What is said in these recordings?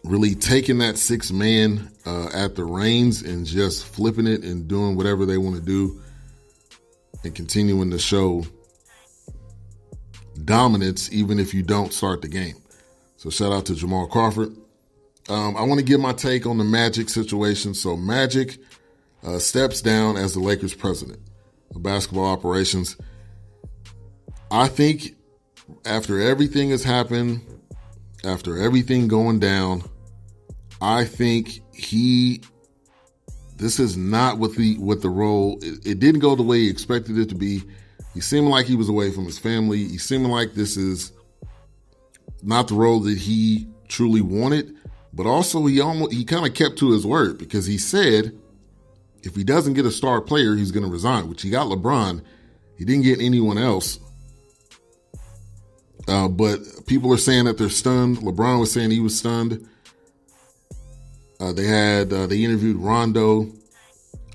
really taking that six man at the reins and just flipping it and doing whatever they want to do and continuing to show dominance even if you don't start the game. So shout out to Jamal Crawford. I want to give my take on the Magic situation. So Magic steps down as the Lakers president of basketball operations. I think after everything has happened, after everything going down, I think this is not what the role, it didn't go the way he expected it to be. He seemed like he was away from his family. He seemed like this is not the role that he truly wanted, but also he kind of kept to his word, because he said if he doesn't get a star player, he's going to resign, which he got LeBron. He didn't get anyone else. But people are saying that they're stunned. LeBron was saying he was stunned. They interviewed Rondo.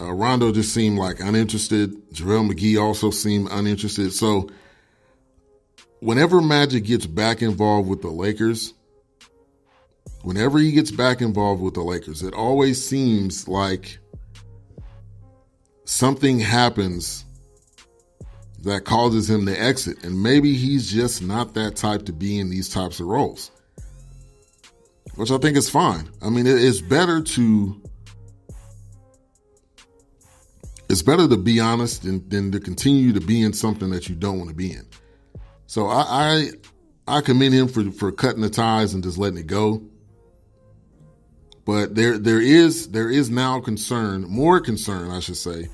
Rondo just seemed like uninterested. JaVale McGee also seemed uninterested. So whenever Magic gets back involved with the Lakers, it always seems like something happens that causes him to exit. And maybe he's just not that type to be in these types of roles, which I think is fine. I mean, it's better to be honest than to continue to be in something that you don't want to be in. So I commend him for cutting the ties and just letting it go. But there is now more concern, I should say,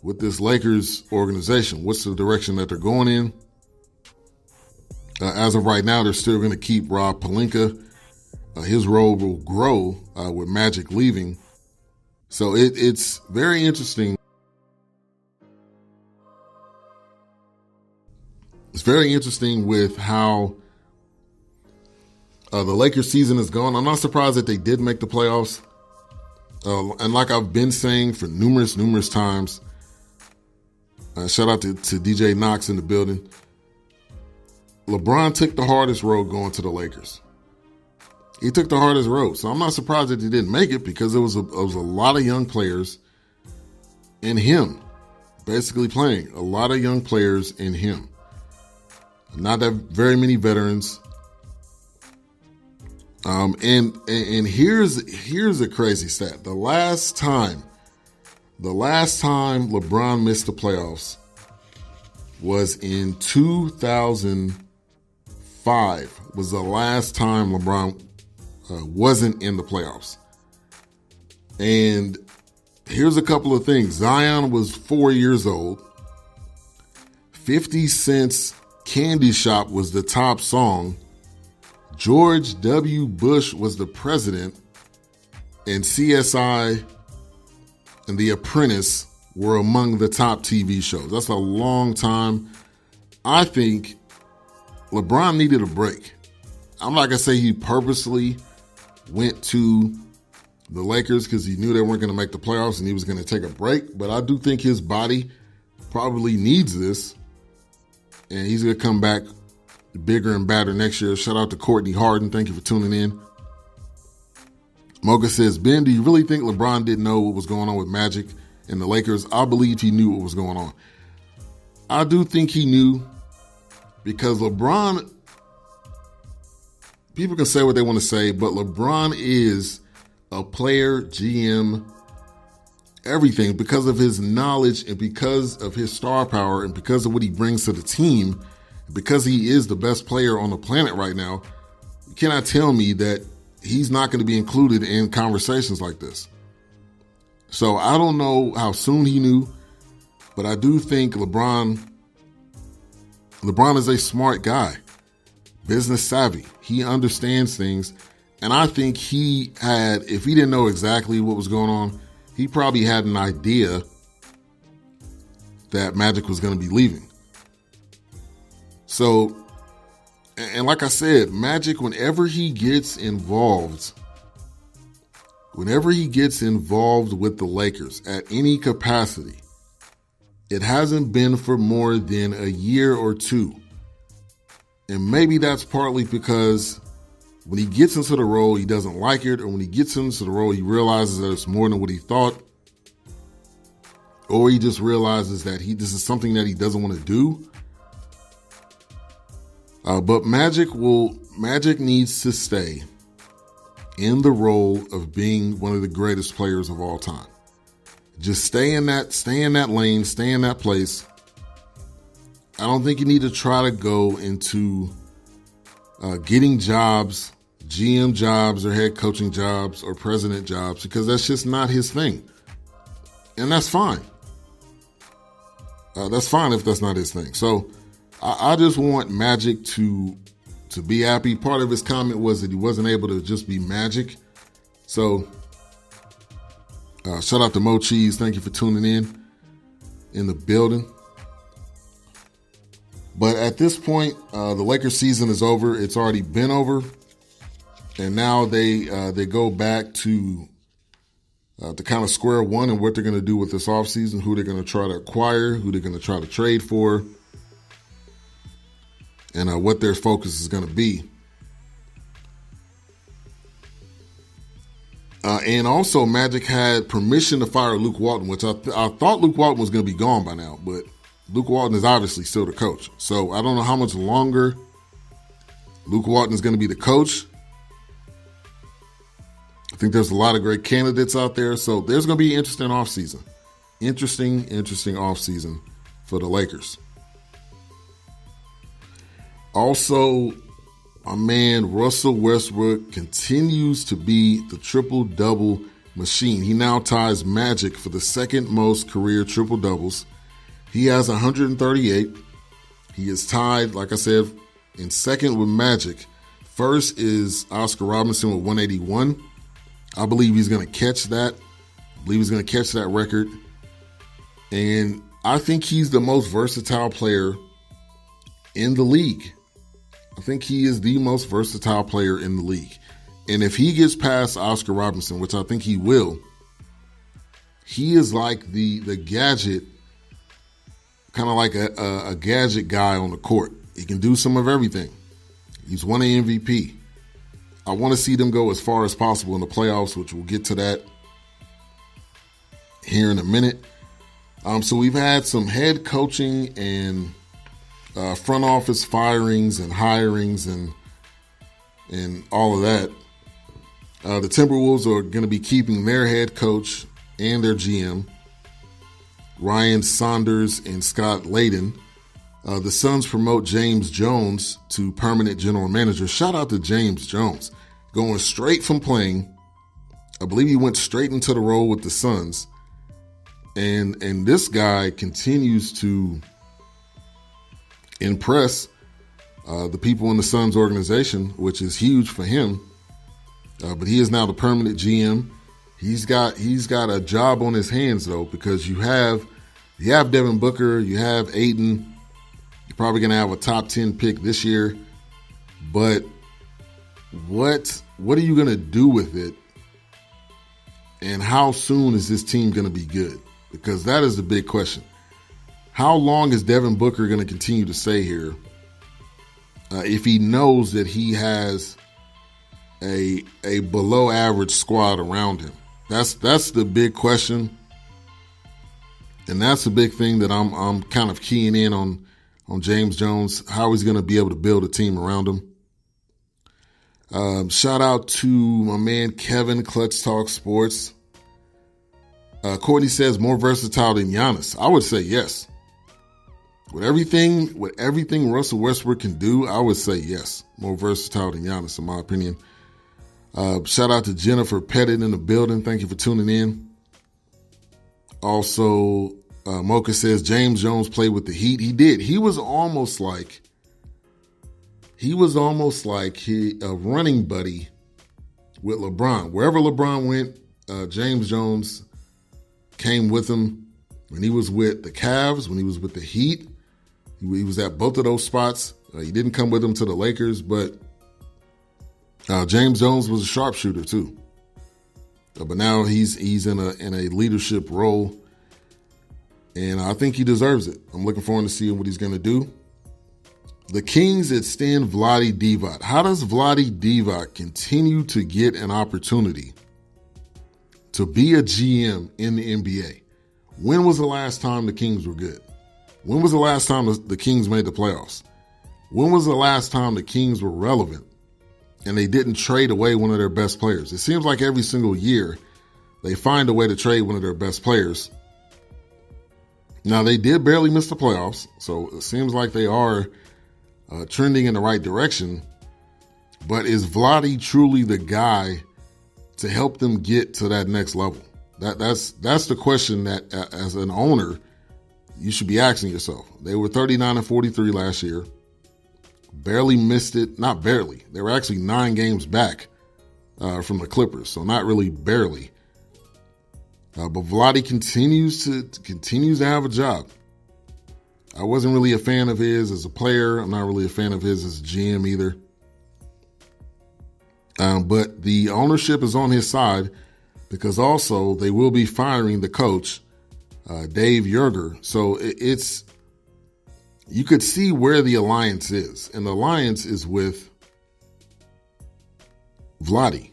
with this Lakers organization. What's the direction that they're going in? As of right now, they're still going to keep Rob Pelinka. His role will grow with Magic leaving. So it's very interesting. It's very interesting with how the Lakers season has gone. I'm not surprised that they did make the playoffs. And like I've been saying for numerous times, shout out to DJ Knox in the building. LeBron took the hardest road going to the Lakers. He took the hardest road. So I'm not surprised that he didn't make it, because there was a lot of young players in him, basically playing. A lot of young players in him. Not that very many veterans. And here's a crazy stat. The last time LeBron missed the playoffs was in 2005. Was the last time LeBron wasn't in the playoffs. And here's a couple of things. Zion was 4 years old. 50 Cent's Candy Shop was the top song. George W. Bush was the president, and CSI and The Apprentice were among the top TV shows. That's a long time. I think LeBron needed a break. I'm not going to say he purposely went to the Lakers because he knew they weren't going to make the playoffs and he was going to take a break, but I do think his body probably needs this, and he's going to come back bigger and badder next year. Shout out to Courtney Harden. Thank you for tuning in. Mocha says, Ben, do you really think LeBron didn't know what was going on with Magic and the Lakers? I believe he knew what was going on. I do think he knew, because LeBron, people can say what they want to say, but LeBron is a player, GM, everything, because of his knowledge and because of his star power and because of what he brings to the team. Because he is the best player on the planet right now, you cannot tell me that he's not going to be included in conversations like this. So I don't know how soon he knew, but I do think LeBron is a smart guy, business savvy. He understands things. And I think he had, if he didn't know exactly what was going on, he probably had an idea that Magic was going to be leaving. So, and like I said, Magic, whenever he gets involved with the Lakers at any capacity, it hasn't been for more than a year or two. And maybe that's partly because when he gets into the role, he doesn't like it, or when he gets into the role, he realizes that it's more than what he thought, or he just realizes that this is something that he doesn't want to do. But Magic needs to stay in the role of being one of the greatest players of all time. Just stay in that lane, stay in that place. I don't think you need to try to go into getting jobs, GM jobs or head coaching jobs or president jobs, because that's just not his thing. And that's fine. That's fine if that's not his thing. So I just want Magic to be happy. Part of his comment was that he wasn't able to just be Magic. So shout out to Mo Cheese. Thank you for tuning in the building. But at this point, the Lakers season is over. It's already been over. And now they go back to kind of square one and what they're going to do with this offseason, who they're going to try to acquire, who they're going to try to trade for, and what their focus is going to be. And also, Magic had permission to fire Luke Walton, which I thought Luke Walton was going to be gone by now, but Luke Walton is obviously still the coach. So I don't know how much longer Luke Walton is going to be the coach. I think there's a lot of great candidates out there. So there's going to be an interesting offseason. Interesting offseason for the Lakers. Also, my man Russell Westbrook continues to be the triple-double machine. He now ties Magic for the second most career triple-doubles. He has 138. He is tied, like I said, in second with Magic. First is Oscar Robertson with 181. I believe he's going to catch that. I believe he's going to catch that record. And I think he's the most versatile player in the league. I think he is the most versatile player in the league. And if he gets past Oscar Robertson, which I think he will, he is like the gadget, kind of like a gadget guy on the court. He can do some of everything. He's won an MVP. I want to see them go as far as possible in the playoffs, which we'll get to that here in a minute. So we've had some head coaching and front office firings and hirings and all of that. The Timberwolves are going to be keeping their head coach and their GM, Ryan Saunders and Scott Layden. The Suns promote James Jones to permanent general manager. Shout out to James Jones, going straight from playing. I believe he went straight into the role with the Suns. And this guy continues to impress the people in the Suns organization, which is huge for him. But he is now the permanent GM. He's got a job on his hands though, because you have Devin Booker, you have Ayton. You're probably going to have a top 10 pick this year. But what are you going to do with it? And how soon is this team going to be good? Because that is the big question. How long is Devin Booker going to continue to stay here if he knows that he has a below average squad around him? That's the big question. And that's the big thing that I'm kind of keying in on James Jones, how he's going to be able to build a team around him. Shout out to my man Kevin, Clutch Talk Sports. Courtney says more versatile than Giannis. I would say yes. With everything Russell Westbrook can do, I would say yes. More versatile than Giannis, in my opinion. Shout out to Jennifer Pettit in the building. Thank you for tuning in. Also, Mocha says James Jones played with the Heat. He did. He was almost like a running buddy with LeBron. Wherever LeBron went, James Jones came with him. When he was with the Cavs, when he was with the Heat, he was at both of those spots. He didn't come with him to the Lakers, but James Jones was a sharpshooter too. But now he's in a leadership role, and I think he deserves it. I'm looking forward to seeing what he's going to do. The Kings extend Vlade Divac. How does Vlade Divac continue to get an opportunity to be a GM in the NBA? When was the last time the Kings were good? When was the last time the Kings made the playoffs? When was the last time the Kings were relevant and they didn't trade away one of their best players? It seems like every single year they find a way to trade one of their best players. Now, they did barely miss the playoffs, so it seems like they are trending in the right direction. But is Vlade truly the guy to help them get to that next level? That's the question that, as an owner, you should be asking yourself. They were 39-43 last year. Barely missed it. Not barely. They were actually 9 games back from the Clippers, so not really barely. But Vlade continues to have a job. I wasn't really a fan of his as a player. I'm not really a fan of his as a GM either. But the ownership is on his side because also they will be firing the coach, Dave Yerger. So you could see where the alliance is. And the alliance is with Vlade.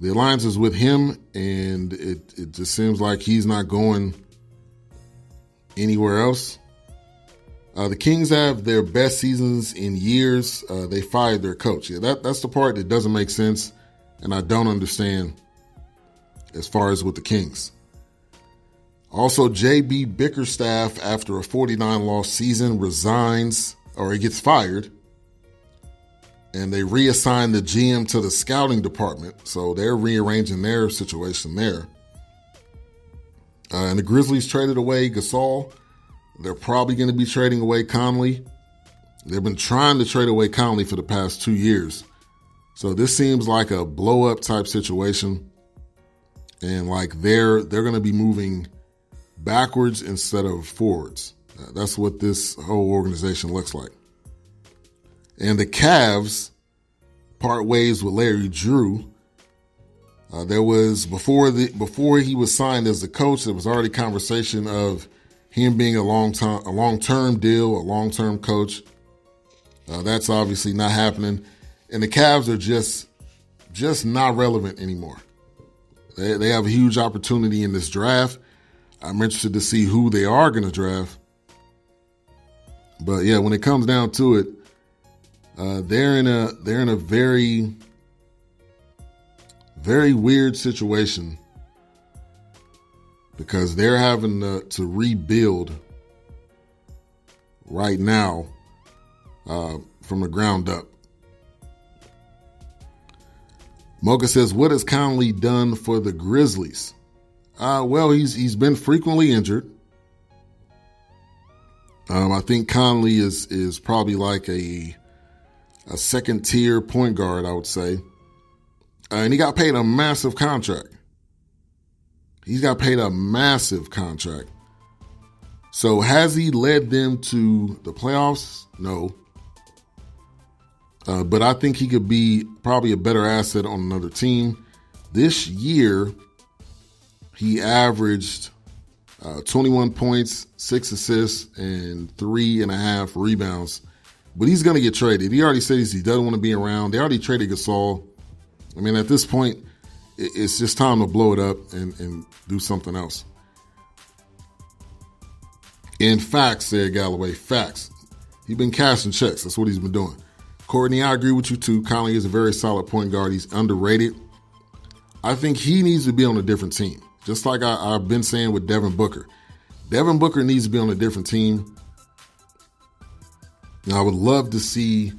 The alliance is with him, and it just seems like he's not going anywhere else. The Kings have their best seasons in years. They fired their coach. Yeah, that's the part that doesn't make sense, and I don't understand as far as with the Kings. Also, J.B. Bickerstaff, after a 49-loss season, resigns, or he gets fired. And they reassign the GM to the scouting department. So they're rearranging their situation there. And the Grizzlies traded away Gasol. They're probably going to be trading away Conley. They've been trying to trade away Conley for the past 2 years. So this seems like a blow-up type situation. And like they're going to be moving backwards instead of forwards. That's what this whole organization looks like. And the Cavs part ways with Larry Drew. There was before he was signed as the coach, there was already conversation of him being a long-term deal, a long-term coach. That's obviously not happening, and the Cavs are just not relevant anymore. They have a huge opportunity in this draft. I'm interested to see who they are going to draft. But yeah, when it comes down to it, they're in a very, very weird situation because they're having to rebuild right now from the ground up. Mocha says, "What has Conley done for the Grizzlies?" Well, he's been frequently injured. I think Conley is probably like a second tier point guard, I would say. And he got paid a massive contract. He's got paid a massive contract. So has he led them to the playoffs? No. But I think he could be probably a better asset on another team. This year, he averaged 21 points, 6 assists, and 3.5 rebounds. But he's going to get traded. He already says he doesn't want to be around. They already traded Gasol. I mean, at this point, it's just time to blow it up and do something else. In facts, said Galloway, facts. He's been cashing checks. That's what he's been doing. Courtney, I agree with you too. Conley is a very solid point guard. He's underrated. I think he needs to be on a different team. Just like I've been saying with Devin Booker. Devin Booker needs to be on a different team. Now, I would love to see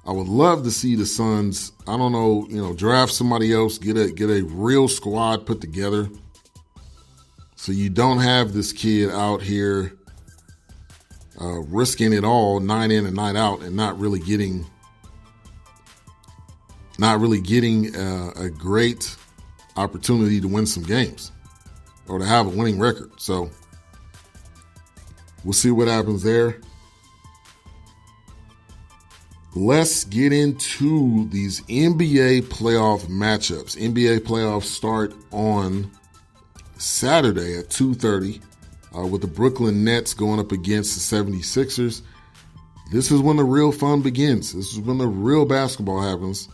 the Suns, I don't know, draft somebody else, get a real squad put together. So you don't have this kid out here risking it all night in and night out and not really getting a great opportunity to win some games or to have a winning record. So we'll see what happens there. Let's get into these NBA playoff matchups. NBA playoffs start on Saturday at 2:30 with the Brooklyn Nets going up against the 76ers. this is when the real fun begins. This is when the real basketball happens.